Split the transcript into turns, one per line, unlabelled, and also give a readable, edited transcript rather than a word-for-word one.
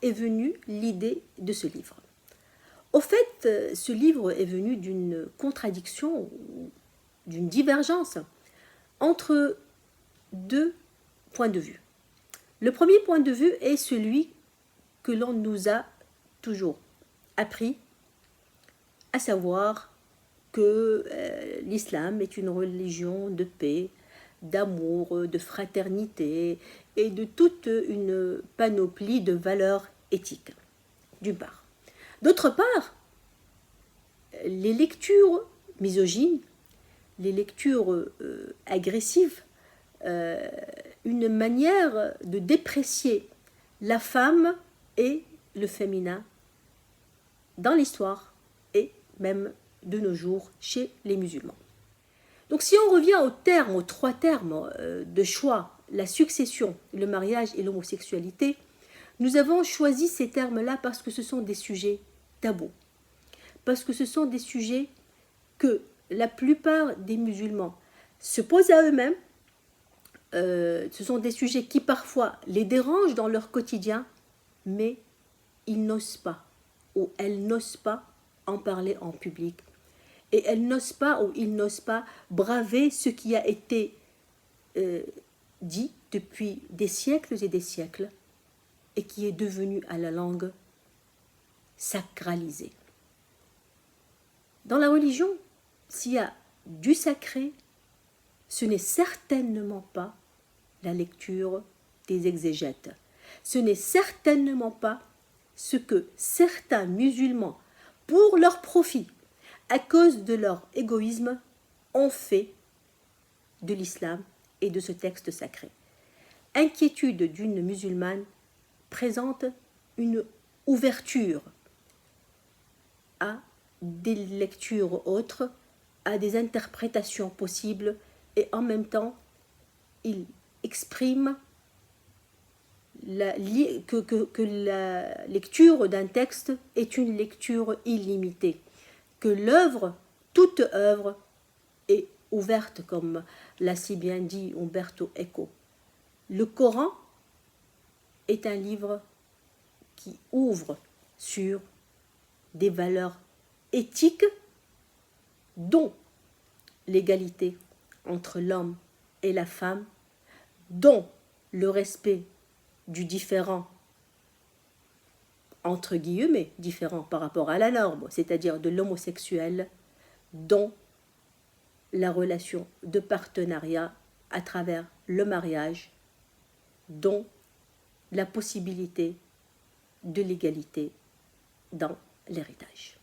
est venue l'idée de ce livre? Au fait, ce livre est venu d'une contradiction, d'une divergence entre deux points de vue. Le premier point de vue est celui que l'on nous a toujours appris, à savoir que l'islam est une religion de paix, d'amour, de fraternité et de toute une panoplie de valeurs éthiques, d'une part. D'autre part, les lectures misogynes, les lectures agressives, une manière de déprécier la femme et le féminin dans l'histoire et même de nos jours chez les musulmans. Donc si on revient aux trois termes de choix, la succession, le mariage et l'homosexualité, nous avons choisi ces termes-là parce que ce sont des sujets tabous, parce que ce sont des sujets que la plupart des musulmans se posent à eux-mêmes. Ce sont des sujets qui parfois les dérangent dans leur quotidien, mais ils n'osent pas, ou elles n'osent pas en parler en public. Et elles n'osent pas, ou ils n'osent pas braver ce qui a été dit depuis des siècles et des siècles, et qui est devenu à la langue sacralisé. Dans la religion, s'il y a du sacré, ce n'est certainement pas la lecture des exégètes. Ce n'est certainement pas ce que certains musulmans, pour leur profit, à cause de leur égoïsme, ont fait de l'islam et de ce texte sacré. Inquiétude d'une musulmane présente une ouverture à des lectures autres, à des interprétations possibles, et en même temps, il exprime que la lecture d'un texte est une lecture illimitée, que l'œuvre, toute œuvre, est ouverte, comme l'a si bien dit Umberto Eco. Le Coran est un livre qui ouvre sur des valeurs éthiques, dont l'égalité entre l'homme et la femme, dont le respect du différent, entre guillemets, différent par rapport à la norme, c'est-à-dire de l'homosexuel, dont la relation de partenariat à travers le mariage, dont la possibilité de l'égalité dans l'héritage.